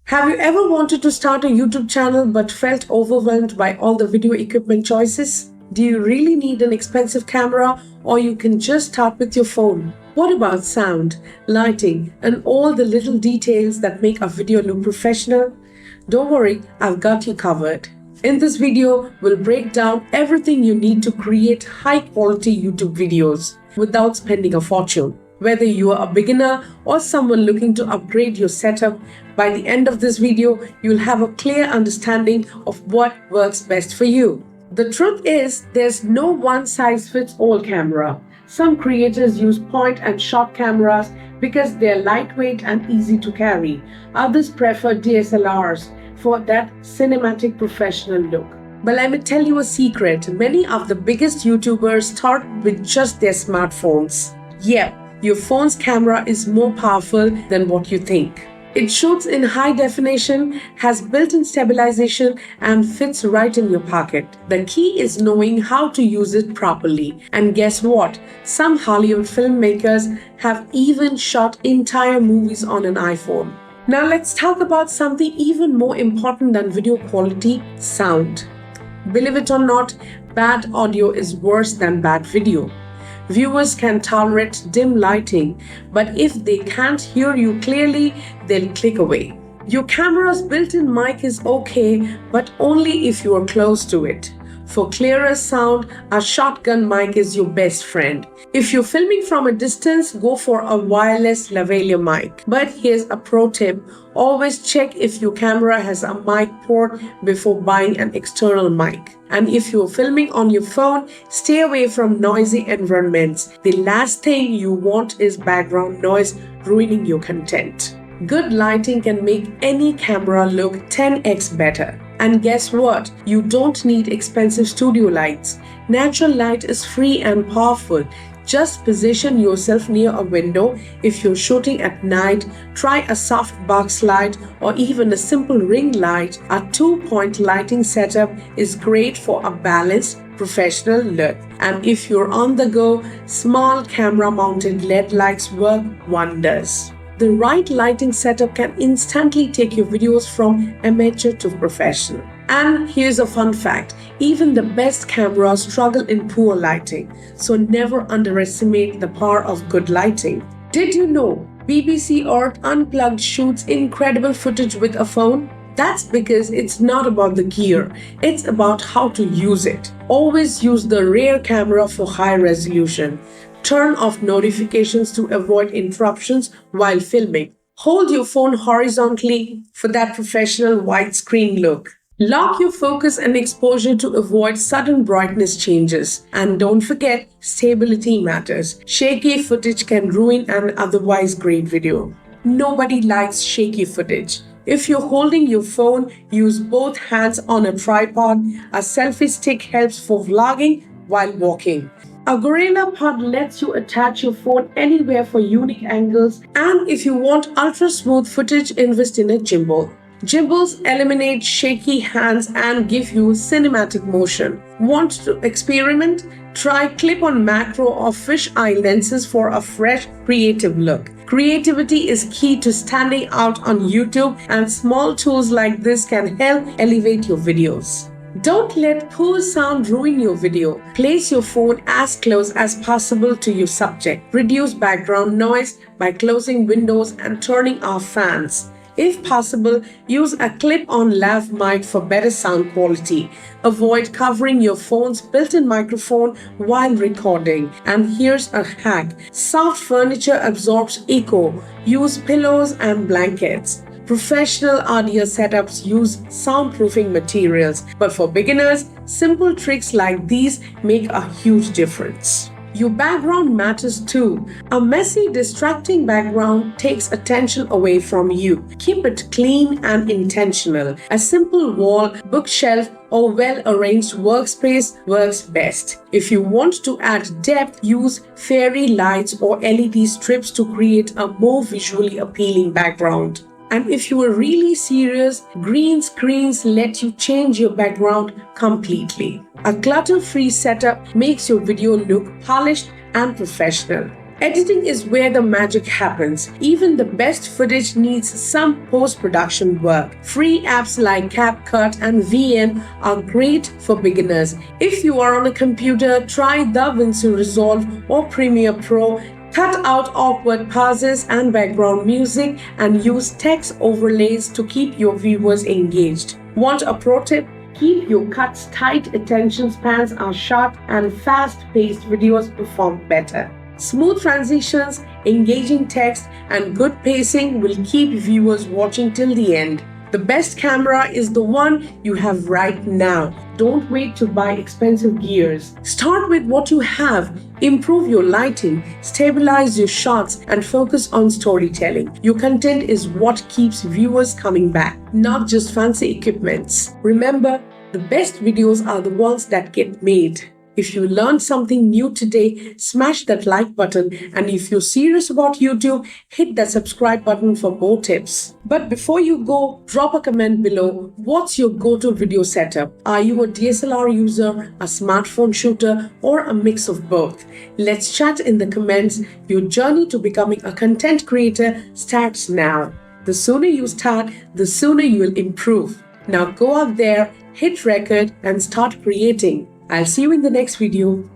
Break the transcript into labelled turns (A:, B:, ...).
A: Have you ever wanted to start a YouTube channel but felt overwhelmed by all the video equipment choices? Do you really need an expensive camera, or you can just start with your phone? What about sound, lighting, and all the little details that make a video look professional? Don't worry, I've got you covered. In this video, we'll break down everything you need to create high-quality YouTube videos without spending a fortune. Whether you are a beginner or someone looking to upgrade your setup, by the end of this video, you'll have a clear understanding of what works best for you. The truth is, there's no one-size-fits-all camera. Some creators use point and shot cameras because they're lightweight and easy to carry. Others prefer DSLRs for that cinematic professional look. But let me tell you a secret, many of the biggest YouTubers start with just their smartphones. Yep, your phone's camera is more powerful than what you think. It shoots in high definition, has built-in stabilization, and fits right in your pocket. The key is knowing how to use it properly. And guess what? Some Hollywood filmmakers have even shot entire movies on an iPhone. Now let's talk about something even more important than video quality: sound. Believe it or not, bad audio is worse than bad video. Viewers can tolerate dim lighting, but if they can't hear you clearly, they'll click away. Your camera's built-in mic is okay, but only if you are close to it. For clearer sound, a shotgun mic is your best friend. If you're filming from a distance, go for a wireless lavalier mic. But here's a pro tip: always check if your camera has a mic port before buying an external mic. And if you're filming on your phone, stay away from noisy environments. The last thing you want is background noise ruining your content. Good lighting can make any camera look 10x better. And guess what? You don't need expensive studio lights. Natural light is free and powerful. Just position yourself near a window. If you're shooting at night, try a soft box light or even a simple ring light. A 2-point lighting setup is great for a balanced, professional look. And if you're on the go, small camera-mounted LED lights work wonders. The right lighting setup can instantly take your videos from amateur to professional. And here's a fun fact: even the best cameras struggle in poor lighting, so never underestimate the power of good lighting. Did you know BBC Earth Unplugged shoots incredible footage with a phone? That's because it's not about the gear, it's about how to use it. Always use the rear camera for high resolution. Turn off notifications to avoid interruptions while filming. Hold your phone horizontally for that professional widescreen look. Lock your focus and exposure to avoid sudden brightness changes. And don't forget, stability matters. Shaky footage can ruin an otherwise great video. Nobody likes shaky footage. If you're holding your phone, use both hands on a tripod. A selfie stick helps for vlogging while walking. A Gorilla Pod lets you attach your phone anywhere for unique angles, and if you want ultra-smooth footage, invest in a gimbal. Gimbals eliminate shaky hands and give you cinematic motion. Want to experiment? Try clip-on macro or fisheye lenses for a fresh, creative look. Creativity is key to standing out on YouTube, and small tools like this can help elevate your videos. Don't let poor sound ruin your video. Place your phone as close as possible to your subject. Reduce background noise by closing windows and turning off fans. If possible, use a clip-on lav mic for better sound quality. Avoid covering your phone's built-in microphone while recording. And here's a hack: soft furniture absorbs echo. Use pillows and blankets. Professional audio setups use soundproofing materials, but for beginners, simple tricks like these make a huge difference. Your background matters too. A messy, distracting background takes attention away from you. Keep it clean and intentional. A simple wall, bookshelf, or well-arranged workspace works best. If you want to add depth, use fairy lights or LED strips to create a more visually appealing background. And if you are really serious, green screens let you change your background completely. A clutter-free setup makes your video look polished and professional. Editing is where the magic happens. Even the best footage needs some post-production work. Free apps like CapCut and VM are great for beginners. If you are on a computer, try DaVinci Resolve or Premiere Pro. Cut out awkward pauses and background music and use text overlays to keep your viewers engaged. Want a pro tip? Keep your cuts tight, attention spans are short, and fast-paced videos perform better. Smooth transitions, engaging text, and good pacing will keep viewers watching till the end. The best camera is the one you have right now. Don't wait to buy expensive gears. Start with what you have. Improve your lighting, stabilize your shots, and focus on storytelling. Your content is what keeps viewers coming back, not just fancy equipments. Remember, the best videos are the ones that get made. If you learned something new today, smash that like button, and if you're serious about YouTube, hit that subscribe button for more tips. But before you go, drop a comment below. What's your go-to video setup? Are you a DSLR user, a smartphone shooter, or a mix of both? Let's chat in the comments. Your journey to becoming a content creator starts now. The sooner you start, the sooner you will improve. Now go out there, hit record, and start creating. I'll see you in the next video.